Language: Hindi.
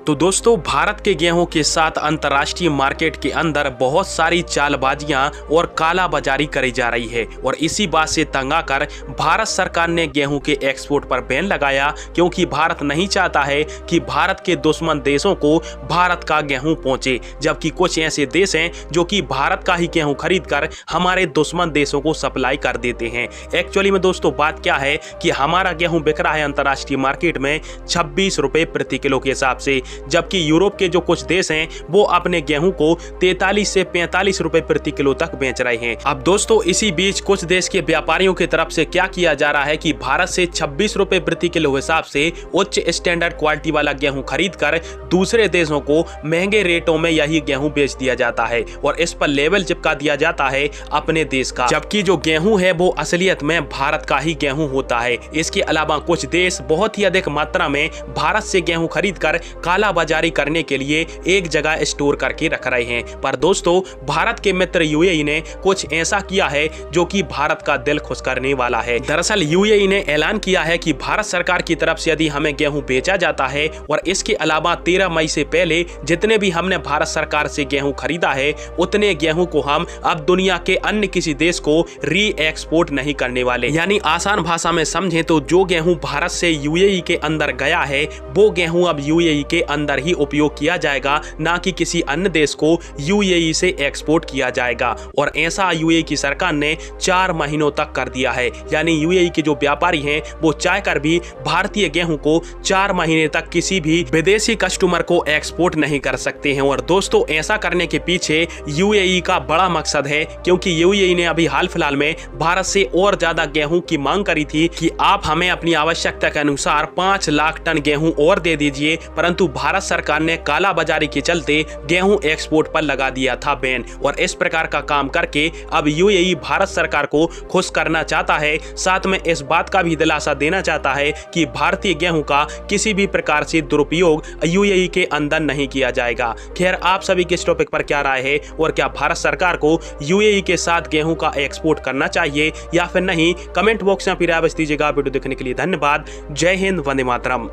तो दोस्तों, भारत के गेहूं के साथ अंतर्राष्ट्रीय मार्केट के अंदर बहुत सारी चालबाजियां और कालाबाजारी करी जा रही है और इसी बात से तंग आकर भारत सरकार ने गेहूं के एक्सपोर्ट पर बैन लगाया, क्योंकि भारत नहीं चाहता है कि भारत के दुश्मन देशों को भारत का गेहूं पहुंचे, जबकि कुछ ऐसे देश हैं जो कि भारत का ही गेहूं खरीदकर हमारे दुश्मन देशों को सप्लाई कर देते हैं। एक्चुअली में दोस्तों बात क्या है कि हमारा गेहूं बिक रहा है अंतर्राष्ट्रीय मार्केट में 26 रुपए प्रति किलो के हिसाब से, जबकि यूरोप के जो कुछ देश हैं वो अपने गेहूं को 43 से 45 रुपए प्रति किलो तक बेच रहे हैं। अब दोस्तों, इसी बीच कुछ देश के व्यापारियों की तरफ से क्या किया जा रहा है कि भारत से 26 रुपए प्रति किलो हिसाब से उच्च स्टैंडर्ड क्वालिटी वाला गेहूं खरीद कर दूसरे देशों को महंगे रेटों में यही गेहूं बेच दिया जाता है और इस पर लेबल चिपका दिया जाता है अपने देश का, जबकि जो गेहूं है वो असलियत में भारत का ही गेहूं होता है। इसके अलावा कुछ देश बहुत ही अधिक मात्रा में भारत से गेहूं खरीद कर कालाबाजारी करने के लिए एक जगह स्टोर करके रख रहे हैं। पर दोस्तों, भारत के मित्र यूएई ने कुछ ऐसा किया है जो कि भारत का दिल खुश करने वाला है। दरअसल यूएई ने ऐलान किया है कि भारत सरकार की तरफ से यदि हमें गेहूं बेचा जाता है और इसके अलावा 13 मई से पहले जितने भी हमने भारत सरकार से गेहूं खरीदा है उतने गेहूं को हम अब दुनिया के अन्य किसी देश को री एक्सपोर्ट नहीं करने वाले। यानी आसान भाषा में समझें तो जो गेहूं भारत से यूएई के अंदर गया है वो गेहूं अब यूएई के अंदर ही उपयोग किया जाएगा, ना कि किसी अन्य देश को यूएई से एक्सपोर्ट किया जाएगा। और ऐसा यूएई की सरकार ने 4 महीनों तक कर दिया है। यानी यूएई के जो व्यापारी हैं वो चाहकर भी भारतीय गेहूं को 4 महीने तक किसी भी विदेशी कस्टमर को एक्सपोर्ट नहीं कर सकते हैं। और दोस्तों, ऐसा करने के पीछे यूएई का बड़ा मकसद है, क्योंकि यूएई ने अभी हाल फिलहाल में भारत से और ज्यादा गेहूं की मांग करी थी कि आप हमें अपनी आवश्यकता के अनुसार 5 लाख टन गेहूं और दे दीजिए, परंतु भारत सरकार ने काला बाजारी के चलते गेहूं एक्सपोर्ट पर लगा दिया था बैन। और इस प्रकार का काम करके अब यूएई भारत सरकार को खुश करना चाहता है, साथ में इस बात का भी दिलासा देना चाहता है कि भारतीय गेहूं का किसी भी प्रकार से दुरुपयोग यूएई के अंदर नहीं किया जाएगा। खैर, आप सभी के इस टॉपिक पर क्या राय है और क्या भारत सरकार को यूएई के साथ गेहूं का एक्सपोर्ट करना चाहिए या फिर नहीं, कमेंट बॉक्स में अपनी राय दीजिएगा। वीडियो देखने के लिए धन्यवाद। जय हिंद, वंदे मातरम।